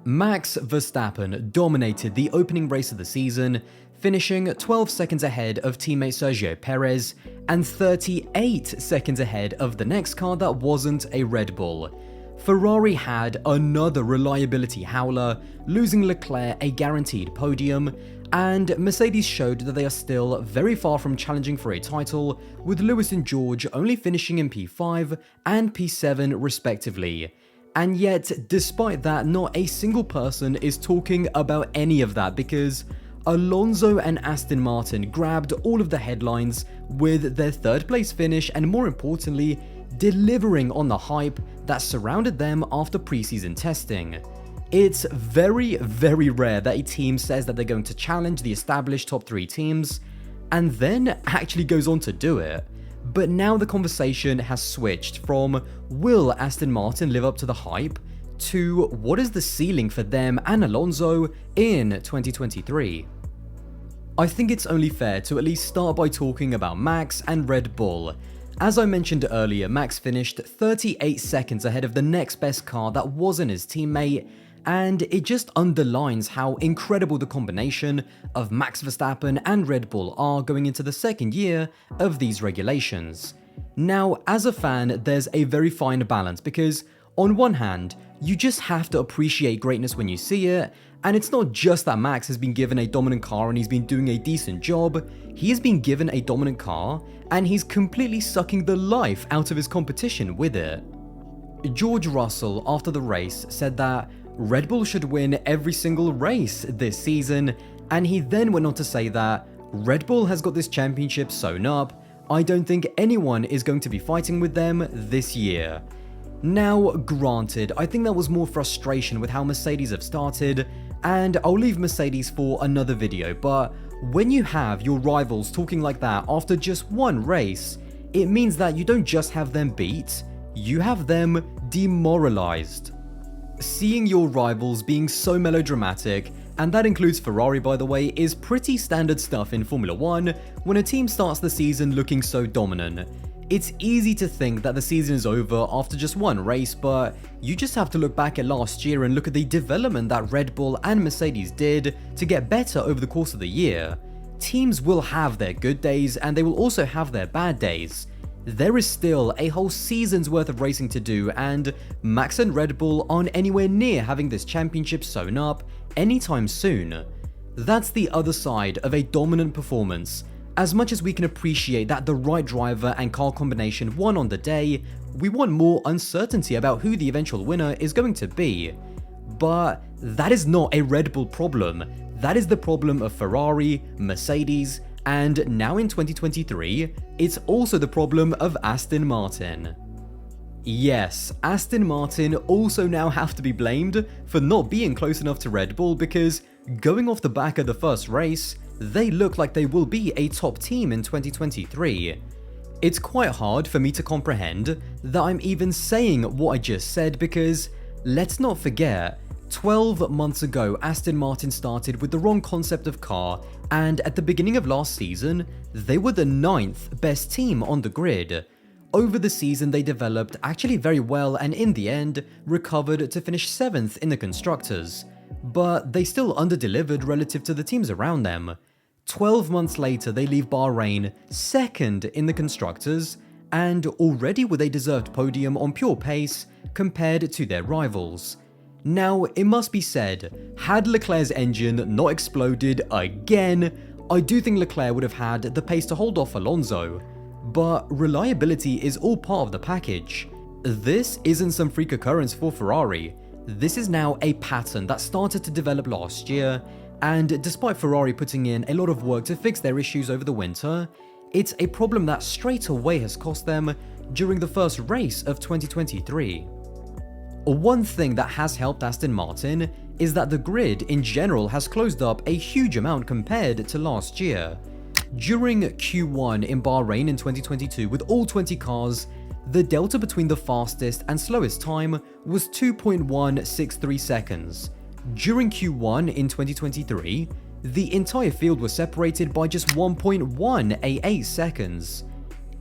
Max Verstappen dominated the opening race of the season, finishing 12 seconds ahead of teammate Sergio Perez and 38 seconds ahead of the next car that wasn't a Red Bull. Ferrari had another reliability howler, losing Leclerc a guaranteed podium, and Mercedes showed that they are still very far from challenging for a title, with Lewis and George only finishing in P5 and P7 respectively. And yet, despite that, not a single person is talking about any of that because Alonso and Aston Martin grabbed all of the headlines with their third place finish and, more importantly, delivering on the hype that surrounded them after preseason testing. It's very, very rare that a team says that they're going to challenge the established top 3 teams and then actually goes on to do it. But now the conversation has switched from will Aston Martin live up to the hype to what is the ceiling for them and Alonso in 2023. I think it's only fair to at least start by talking about Max and Red Bull. As I mentioned earlier, Max finished 38 seconds ahead of the next best car that wasn't his teammate, and it just underlines how incredible the combination of Max Verstappen and Red Bull are going into the second year of these regulations. Now, as a fan, there's a very fine balance because, on one hand, you just have to appreciate greatness when you see it, and it's not just that Max has been given a dominant car and he's been doing a decent job, he has been given a dominant car and he's completely sucking the life out of his competition with it. George Russell, after the race, said that Red Bull should win every single race this season, and he then went on to say that Red Bull has got this championship sewn up, I don't think anyone is going to be fighting with them this year. Now, granted, I think that was more frustration with how Mercedes have started, and I'll leave Mercedes for another video, but when you have your rivals talking like that after just one race, it means that you don't just have them beat, you have them demoralized. Seeing your rivals being so melodramatic, and that includes Ferrari by the way, is pretty standard stuff in Formula 1 when a team starts the season looking so dominant. It's easy to think that the season is over after just one race, but you just have to look back at last year and look at the development that Red Bull and Mercedes did to get better over the course of the year. Teams will have their good days and they will also have their bad days. There is still a whole season's worth of racing to do, and Max and Red Bull aren't anywhere near having this championship sewn up anytime soon. That's the other side of a dominant performance. As much as we can appreciate that the right driver and car combination won on the day, we want more uncertainty about who the eventual winner is going to be. But that is not a Red Bull problem. That is the problem of Ferrari, Mercedes, and now in 2023, it's also the problem of Aston Martin. Yes, Aston Martin also now have to be blamed for not being close enough to Red Bull because, going off the back of the first race, they look like they will be a top team in 2023. It's quite hard for me to comprehend that I'm even saying what I just said because, let's not forget, 12 months ago Aston Martin started with the wrong concept of car, and at the beginning of last season, they were the 9th best team on the grid. Over the season they developed actually very well and in the end recovered to finish 7th in the Constructors, but they still underdelivered relative to the teams around them. 12 months later they leave Bahrain 2nd in the Constructors, and already with a deserved podium on pure pace compared to their rivals. Now, it must be said, had Leclerc's engine not exploded again, I do think Leclerc would have had the pace to hold off Alonso. But reliability is all part of the package. This isn't some freak occurrence for Ferrari. This is now a pattern that started to develop last year, and despite Ferrari putting in a lot of work to fix their issues over the winter, it's a problem that straight away has cost them during the first race of 2023. One thing that has helped Aston Martin is that the grid in general has closed up a huge amount compared to last year. During Q1 in Bahrain in 2022 with all 20 cars, the delta between the fastest and slowest time was 2.163 seconds. During Q1 in 2023, the entire field was separated by just 1.188 seconds.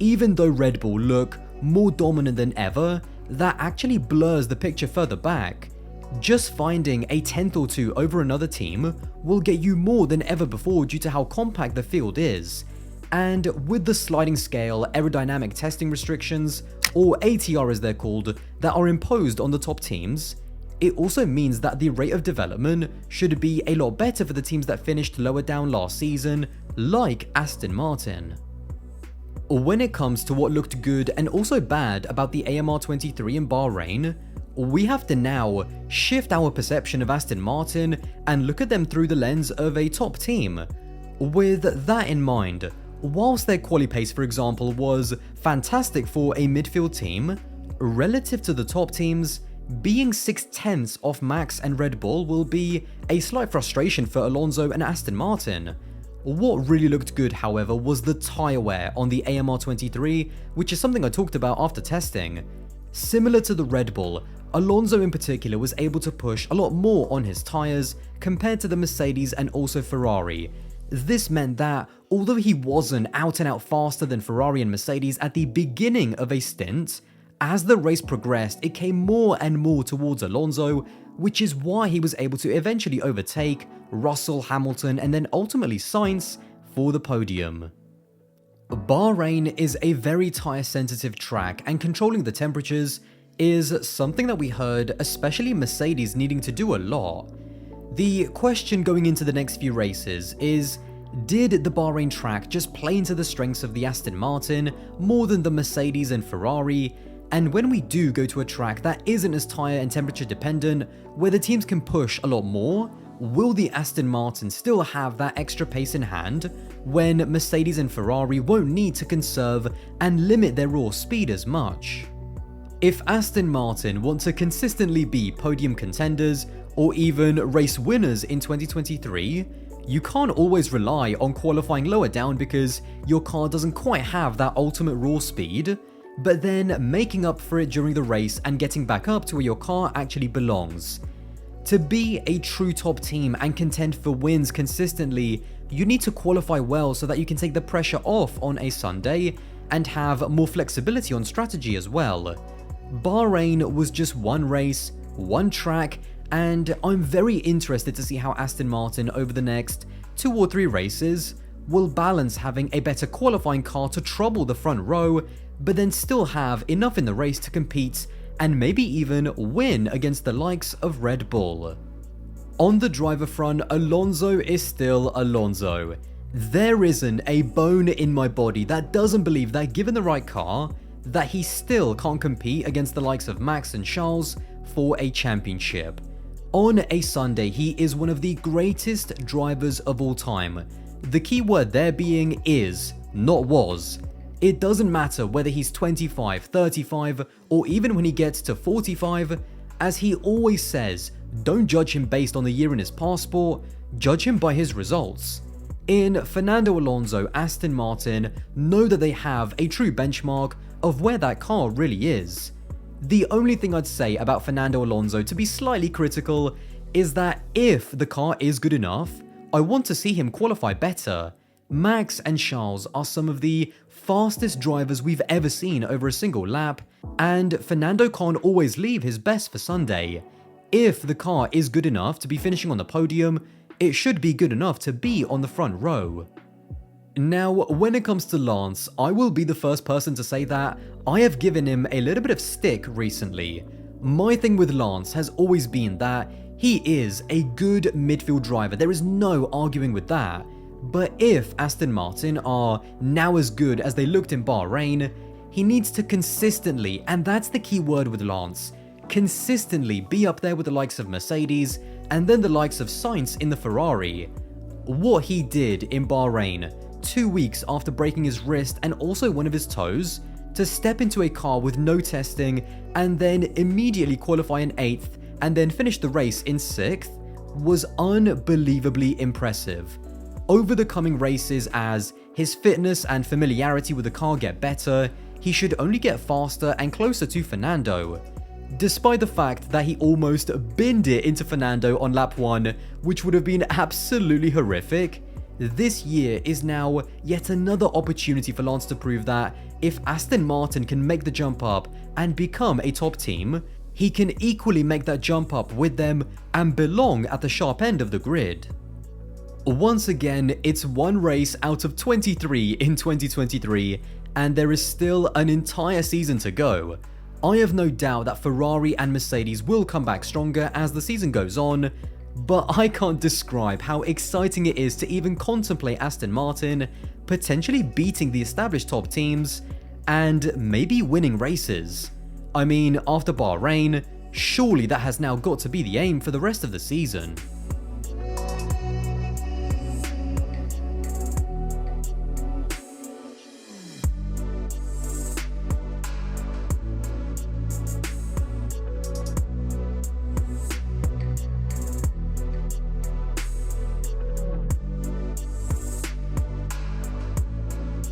Even though Red Bull look more dominant than ever, that actually blurs the picture further back. Just finding a 10th or 2 over another team will get you more than ever before due to how compact the field is. And with the sliding scale aerodynamic testing restrictions, or ATR as they're called, that are imposed on the top teams, it also means that the rate of development should be a lot better for the teams that finished lower down last season, like Aston Martin. When it comes to what looked good and also bad about the AMR23 in Bahrain, we have to now shift our perception of Aston Martin and look at them through the lens of a top team. With that in mind, whilst their quali pace, for example, was fantastic for a midfield team, relative to the top teams, being 6/10 off Max and Red Bull will be a slight frustration for Alonso and Aston Martin. What really looked good, however, was the tyre wear on the AMR23, which is something I talked about after testing. Similar to the Red Bull, Alonso in particular was able to push a lot more on his tyres compared to the Mercedes and also Ferrari. This meant that, although he wasn't out and out faster than Ferrari and Mercedes at the beginning of a stint, as the race progressed, it came more and more towards Alonso, which is why he was able to eventually overtake Russell, Hamilton, and then ultimately Sainz for the podium. Bahrain is a very tyre-sensitive track, and controlling the temperatures is something that we heard, especially Mercedes, needing to do a lot. The question going into the next few races is, did the Bahrain track just play into the strengths of the Aston Martin more than the Mercedes and Ferrari? And when we do go to a track that isn't as tyre and temperature dependent, where the teams can push a lot more, will the Aston Martin still have that extra pace in hand when Mercedes and Ferrari won't need to conserve and limit their raw speed as much? If Aston Martin want to consistently be podium contenders or even race winners in 2023, you can't always rely on qualifying lower down because your car doesn't quite have that ultimate raw speed, but then making up for it during the race and getting back up to where your car actually belongs. To be a true top team and contend for wins consistently, you need to qualify well so that you can take the pressure off on a Sunday and have more flexibility on strategy as well. Bahrain was just one race, one track, and I'm very interested to see how Aston Martin over the next 2 or 3 races will balance having a better qualifying car to trouble the front row, but then still have enough in the race to compete and maybe even win against the likes of Red Bull. On the driver front, Alonso is still Alonso. There isn't a bone in my body that doesn't believe that given the right car, that he still can't compete against the likes of Max and Charles for a championship. On a Sunday, he is one of the greatest drivers of all time. The key word there being is, not was. It doesn't matter whether he's 25, 35, or even when he gets to 45, as he always says, don't judge him based on the year in his passport, judge him by his results. In Fernando Alonso, Aston Martin know that they have a true benchmark of where that car really is. The only thing I'd say about Fernando Alonso to be slightly critical is that if the car is good enough, I want to see him qualify better. Max and Charles are some of the fastest drivers we've ever seen over a single lap, and Fernando can't always leave his best for Sunday. If the car is good enough to be finishing on the podium, it should be good enough to be on the front row. Now, when it comes to Lance, I will be the first person to say that I have given him a little bit of stick recently. My thing with Lance has always been that he is a good midfield driver, there is no arguing with that. But if Aston Martin are now as good as they looked in Bahrain, he needs to consistently, and that's the key word with Lance, consistently be up there with the likes of Mercedes and then the likes of Sainz in the Ferrari. What he did in Bahrain, 2 weeks after breaking his wrist and also one of his toes, to step into a car with no testing and then immediately qualify in 8th and then finish the race in 6th, was unbelievably impressive. Over the coming races, as his fitness and familiarity with the car get better, he should only get faster and closer to Fernando. Despite the fact that he almost binned it into Fernando on lap 1, which would have been absolutely horrific, this year is now yet another opportunity for Lance to prove that if Aston Martin can make the jump up and become a top team, he can equally make that jump up with them and belong at the sharp end of the grid. Once again, it's one race out of 23 in 2023, and there is still an entire season to go. I have no doubt that Ferrari and Mercedes will come back stronger as the season goes on, but I can't describe how exciting it is to even contemplate Aston Martin potentially beating the established top teams and maybe winning races. I mean, after Bahrain, surely that has now got to be the aim for the rest of the season.